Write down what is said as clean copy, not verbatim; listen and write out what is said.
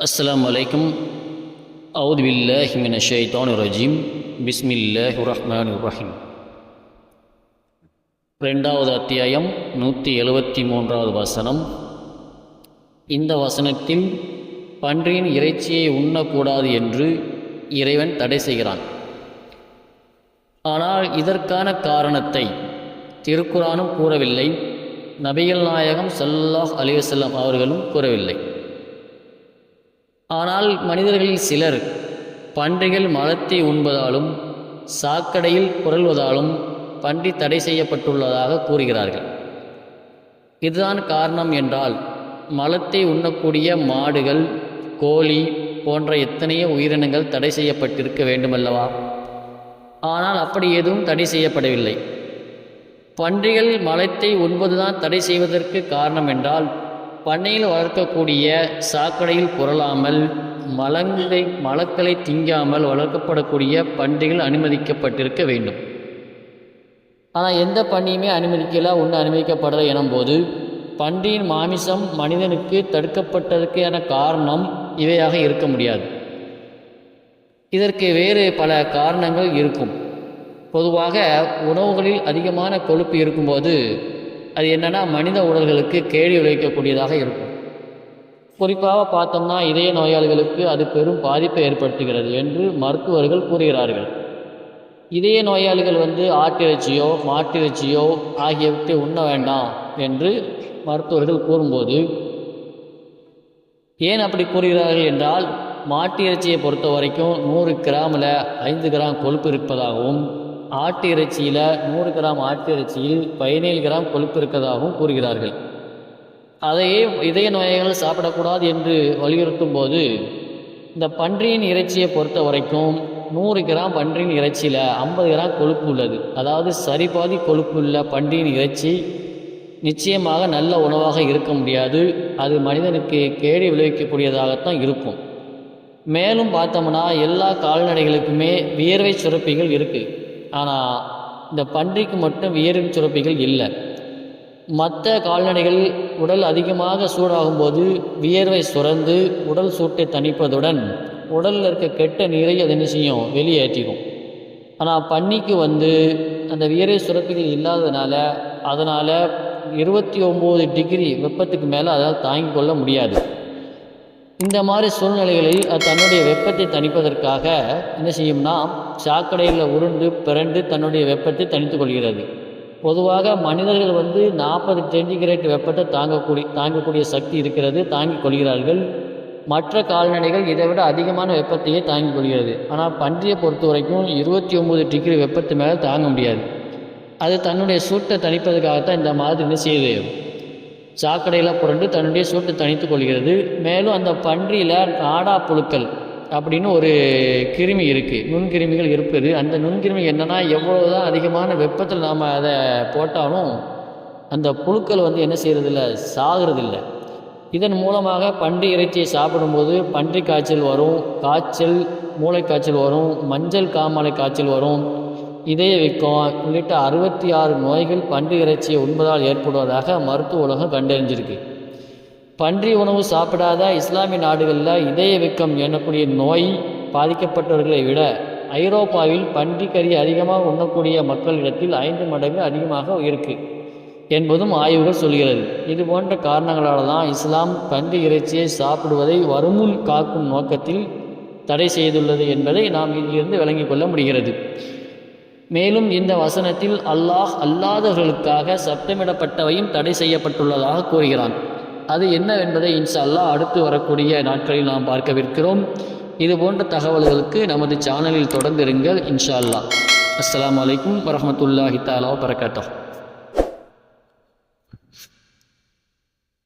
அஸ்ஸலாமு அலைக்கும். அவுது பில்லாஹி மினஷ் ஷைத்தானிர் ரஜீம். பிஸ்மில்லாஹிர் ரஹ்மானிர் ரஹீம். 2வது அத்தியாயம் 173வது வசனம். இந்த வசனத்தில் பன்றியின் இறைச்சியை உண்ணக்கூடாது என்று இறைவன் தடை செய்கிறான். ஆனால் இதற்கான காரணத்தை திருக்குரானும் கூறவில்லை, நபிகள் நாயகம் ஸல்லல்லாஹு அலைஹி வஸல்லம் அவர்களும் கூறவில்லை. ஆனால் மனிதர்களில் சிலர் பன்றிகள் மலத்தை உண்பதாலும் சாக்கடையில் புரள்வதாலும் பன்றி தடை செய்யப்பட்டுள்ளதாக கூறுகிறார்கள். இதுதான் காரணம் என்றால் மலத்தை உண்ணக்கூடிய மாடுகள், கோழி போன்ற எத்தனையோ உயிரினங்கள் தடை செய்யப்பட்டிருக்க வேண்டுமல்லவா? ஆனால் அப்படி எதுவும் தடை செய்யப்படவில்லை. பன்றிகள் மலத்தை உண்பதுதான் தடை செய்வதற்கு காரணம் என்றால், பண்ணையில் வளர்க்கக்கூடிய சாக்கடையில் புரளாமல் மலக்களை திங்காமல் வளர்க்கப்படக்கூடிய பன்றிகள் அனுமதிக்கப்பட்டிருக்க வேண்டும். ஆனால் எந்த பன்றியுமே உண்ண அனுமதிக்கப்படலை எனும்போது பன்றியின் மாமிசம் மனிதனுக்கு தடுக்கப்பட்டதற்கான காரணம் இவையாக இருக்க முடியாது. இதற்கு வேறு பல காரணங்கள் இருக்கும். பொதுவாக உணவுகளில் அதிகமான கொழுப்பு இருக்கும்போது அது என்னென்னா மனித உடல்களுக்கு கேடு விளைவிக்கக்கூடியதாக இருக்கும். குறிப்பாக பார்த்தோம்னா இதய நோயாளிகளுக்கு அது பெரும் பாதிப்பை ஏற்படுத்துகிறது என்று மருத்துவர்கள் கூறுகிறார்கள். இதய நோயாளிகள் ஆட்டிறைச்சியோ மாட்டிறைச்சியோ ஆகியவற்றை உண்ண வேண்டாம் என்று மருத்துவர்கள் கூறும்போது, ஏன் அப்படி கூறுகிறார்கள் என்றால், மாட்டு இறைச்சியை பொறுத்த வரைக்கும் 100 கிராமில் 5 கிராம் கொழுப்பு இருப்பதாகவும், ஆட்டு இறைச்சியில் 100 கிராம் ஆட்டு இறைச்சியில் 17 கிராம் கொழுப்பு இருக்கிறதாகவும் கூறுகிறார்கள். அதையே இதய நோயாளிகள் சாப்பிடக்கூடாது என்று வலியுறுத்தும் போது, இந்த பன்றியின் இறைச்சியை பொறுத்த வரைக்கும் 100 கிராம் பன்றியின் இறைச்சியில் 50 கிராம் கொழுப்பு உள்ளது. அதாவது சரிபாதி கொழுப்பு உள்ள பன்றியின் இறைச்சி நிச்சயமாக நல்ல உணவாக இருக்க முடியாது. அது மனிதனுக்கு கேடு விளைவிக்கக்கூடியதாகத்தான் இருக்கும். மேலும் பார்த்தோம்னா எல்லா கால்நடைகளுக்குமே வியர்வை சுரப்பிகள் இருக்குது. ஆனால் இந்த பன்றிக்கு மட்டும் வியர்வை சுரப்பிகள் இல்லை. மற்ற கால்நடைகள் உடல் அதிகமாக சூடாகும்போது வியர்வை சுரந்து உடல் சூட்டை தணிப்பதுடன் உடலில் இருக்க கெட்ட நீரை அது என்ன செய்யும், வெளியேற்றிடும். ஆனால் பன்னிக்கு அந்த வியர்வை சுரப்பிகள் இல்லாததுனால அதனால் 29 டிகிரி வெப்பத்துக்கு மேலே அதால் தாங்கிக் கொள்ள முடியாது. இந்த மாதிரி சூழ்நிலைகளில் அது தன்னுடைய வெப்பத்தை தணிப்பதற்காக என்ன செய்யும்னா சாக்கடையில் உருண்டு பிறண்டு தன்னுடைய வெப்பத்தை தணித்து கொள்கிறது. பொதுவாக மனிதர்கள் 40 சென்டிகிரேட் வெப்பத்தை தாங்கக்கூடிய சக்தி இருக்கிறது, தாங்கிக் கொள்கிறார்கள். மற்ற கால்நடைகள் இதை விட அதிகமான வெப்பத்தையே தாங்கிக் கொள்கிறது. ஆனால் பன்றியை பொறுத்த வரைக்கும் 29 டிகிரி வெப்பத்து மேலே தாங்க முடியாது. அது தன்னுடைய சூட்டை தணிப்பதற்காகத்தான் இந்த மாதிரி என்ன செய்யுது, சாக்கடையில் புரண்டு தன்னுடைய சூட்டை தணித்து கொள்கிறது. மேலும் அந்த பன்றியில் நாடா புழுக்கள் அப்படின்னு ஒரு கிருமி இருக்குது, நுண்கிருமிகள் இருப்பது. அந்த நுண்கிருமி என்னென்னா, எவ்வளோதான் அதிகமான வெப்பத்தில் நாம் அதை போட்டாலும் அந்த புழுக்கள் என்ன செய்கிறதில்ல, சாகிறதில்லை. இதன் மூலமாக பன்றி இறைச்சியை சாப்பிடும்போது பன்றி காய்ச்சல் வரும், மூளைக்காய்ச்சல் வரும், மஞ்சள் காமாலை காய்ச்சல் வரும், இதய வீக்கம் உள்ளிட்ட 66 நோய்கள் பன்றி இறைச்சியை உண்பதால் ஏற்படுவதாக மருத்துவ உலகம் கண்டறிஞ்சிருக்கு. பன்றி உணவு சாப்பிடாத இஸ்லாமிய நாடுகளில் இதய வீக்கம் எனக்கூடிய நோய் பாதிக்கப்பட்டவர்களை விட ஐரோப்பாவில் பன்றி கறி அதிகமாக உண்ணக்கூடிய மக்களிடத்தில் 5 மடங்கு அதிகமாக இருக்குது என்பதும் ஆய்வுகள் சொல்கிறது. இது போன்ற காரணங்களால் தான் இஸ்லாம் பன்றி இறைச்சியை சாப்பிடுவதை வருமுன் காக்கும் நோக்கத்தில் தடை செய்துள்ளது என்பதை நாம் இதிலிருந்து விளங்கிக் கொள்ள முடிகிறது. மேலும் இந்த வசனத்தில் அல்லாஹ் அல்லாதவர்களுக்காக சப்தமிடப்பட்டவையும் தடை செய்யப்பட்டுள்ளதாக கூறுகிறான். அது என்னவென்பதை இன்ஷா அல்லாஹ் அடுத்து வரக்கூடிய நாட்களில் நாம் பார்க்கவிருக்கிறோம். இது போன்ற தகவல்களுக்கு நமது சேனலில் தொடர்ந்து இருங்கள் இன்ஷா அல்லாஹ். அஸ்ஸலாமு அலைக்கும் வரஹ்மத்துல்லாஹி தஆலா வபரகாத்துஹு.